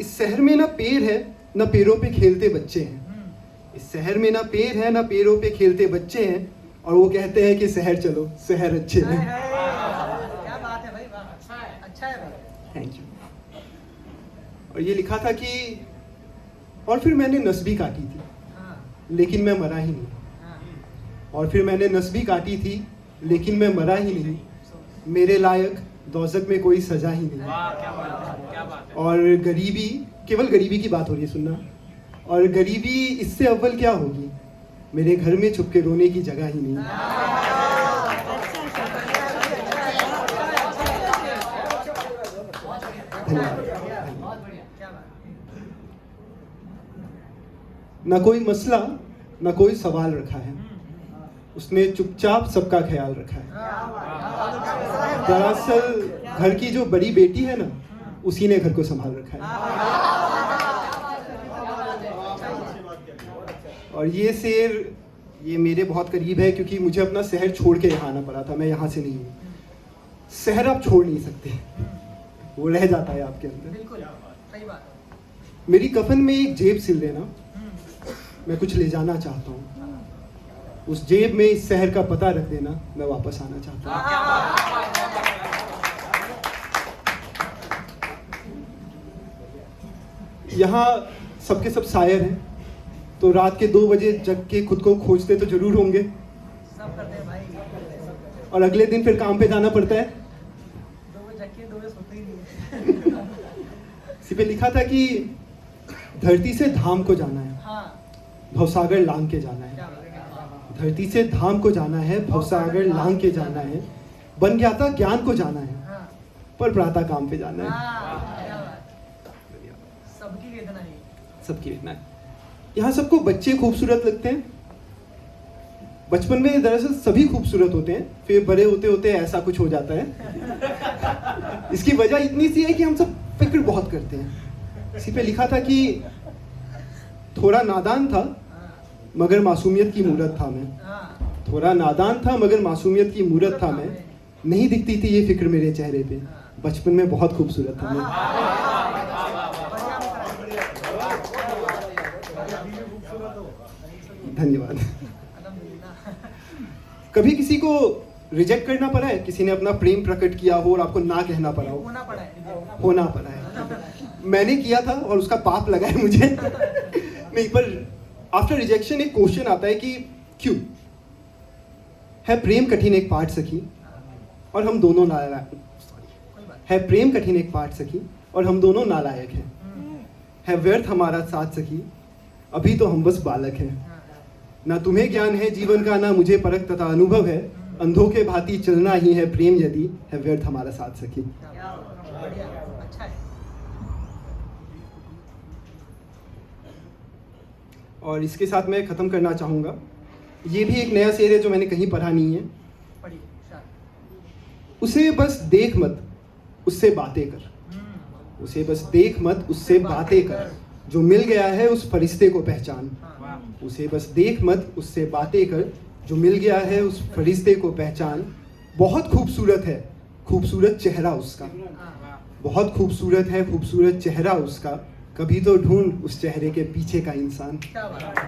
इस शहर में ना पेड़ है ना पेड़ों पे खेलते बच्चे हैं। इस शहर में ना पेड़ है ना पेड़ों पे खेलते बच्चे हैं, और वो कहते हैं कि शहर चलो, शहर अच्छे हैं। क्या बात है भाई, वाह, अच्छा है भाई। Thank you. और ये लिखा था कि और फिर मैंने नस भी काटी थी, लेकिन मैं मरा ही नहीं। और फिर मैंने नस भी काटी थी, लेकिन मैं मरा ही नहीं। मेरे लायक दोज़ख में कोई सजा ही नहीं। क्या बात है। और गरीबी, केवल गरीबी की बात हो रही है, सुनना। और गरीबी इससे अव्वल क्या होगी, मेरे घर में छुप के रोने की जगह ही नहीं। न कोई मसला न कोई सवाल रखा है, उसने चुपचाप सबका ख्याल रखा है। दरअसल घर की जो बड़ी बेटी है ना, उसी ने घर को संभाल रखा है। और ये शेर ये मेरे बहुत करीब है, क्योंकि मुझे अपना शहर छोड़ के यहाँ आना पड़ा था। मैं यहाँ से नहीं हूँ। शहर आप छोड़ नहीं सकते, वो रह जाता है आपके अंदर। बिल्कुल सही बात है। मेरी कफन में एक जेब सिल देना, मैं कुछ ले जाना चाहता हूँ। उस जेब में इस शहर का पता रख देना, मैं वापस आना चाहता हूँ। यहाँ सबके सब शायर हैं, तो रात के 2 बजे जग के खुद को खोजते तो जरूर होंगे। सब करते हैं भाई। और अगले दिन फिर काम पे जाना पड़ता है। 2 बजे जग के 2 बजे सोते ही नहीं है। इसी पे लिखा था कि धरती से धाम को जाना है, भवसागर लांग के जाना है। धरती से धाम को जाना है, भवसागर लांग के जाना है। बन गया था ज्ञान को जाना है, पर प्रातः काम पे जाना है। सबकी वेदना है, सबकी वेदना है। यहाँ सबको बच्चे खूबसूरत लगते हैं। बचपन में दरअसल सभी खूबसूरत होते हैं, फिर बड़े होते होते ऐसा कुछ हो जाता है। इसकी वजह इतनी सी है कि हम सब फिक्र बहुत करते हैं। इसी पे लिखा था कि थोड़ा नादान था मगर मासूमियत की मूरत था मैं। थोड़ा नादान था मगर मासूमियत की मूरत था मैं। नहीं दिखती थी ये फिक्र मेरे चेहरे पे, बचपन में बहुत खूबसूरत था मैं। धन्यवाद। कभी किसी को रिजेक्ट करना पड़ा है? किसी ने अपना प्रेम प्रकट किया हो और आपको ना कहना पड़ा हो? होना पड़ा है। मैंने किया था और उसका पाप लगा है मुझे। नहीं, पर आफ्टर रिजेक्शन एक क्वेश्चन आता है कि क्यों है प्रेम कठिन एक पाठ सखी और हम दोनों नालायक है। प्रेम कठिन एक पाठ सखी और हम दोनों नालायक हैं। है व्यर्थ हमारा साथ सखी, अभी तो हम बस बालक हैं। ना तुम्हें ज्ञान है जीवन का, ना मुझे परख तथा अनुभव है। अंधों के भांति चलना ही है प्रेम, यदि है व्यर्थ हमारा साथ सखी। अच्छा है। और इसके साथ मैं खत्म करना चाहूंगा। ये भी एक नया शेर है जो मैंने कहीं पढ़ा नहीं है। उसे बस देख मत उससे बातें कर, उसे बस देख मत उससे बातें कर। जो मिल गया है उस फरिश्ते को पहचान। उसे बस देख मत उससे बातें कर, जो मिल गया है उस फरिश्ते को पहचान। बहुत खूबसूरत है खूबसूरत चेहरा उसका, बहुत खूबसूरत है खूबसूरत चेहरा उसका। कभी तो ढूंढ उस चेहरे के पीछे का इंसान। क्या बात है।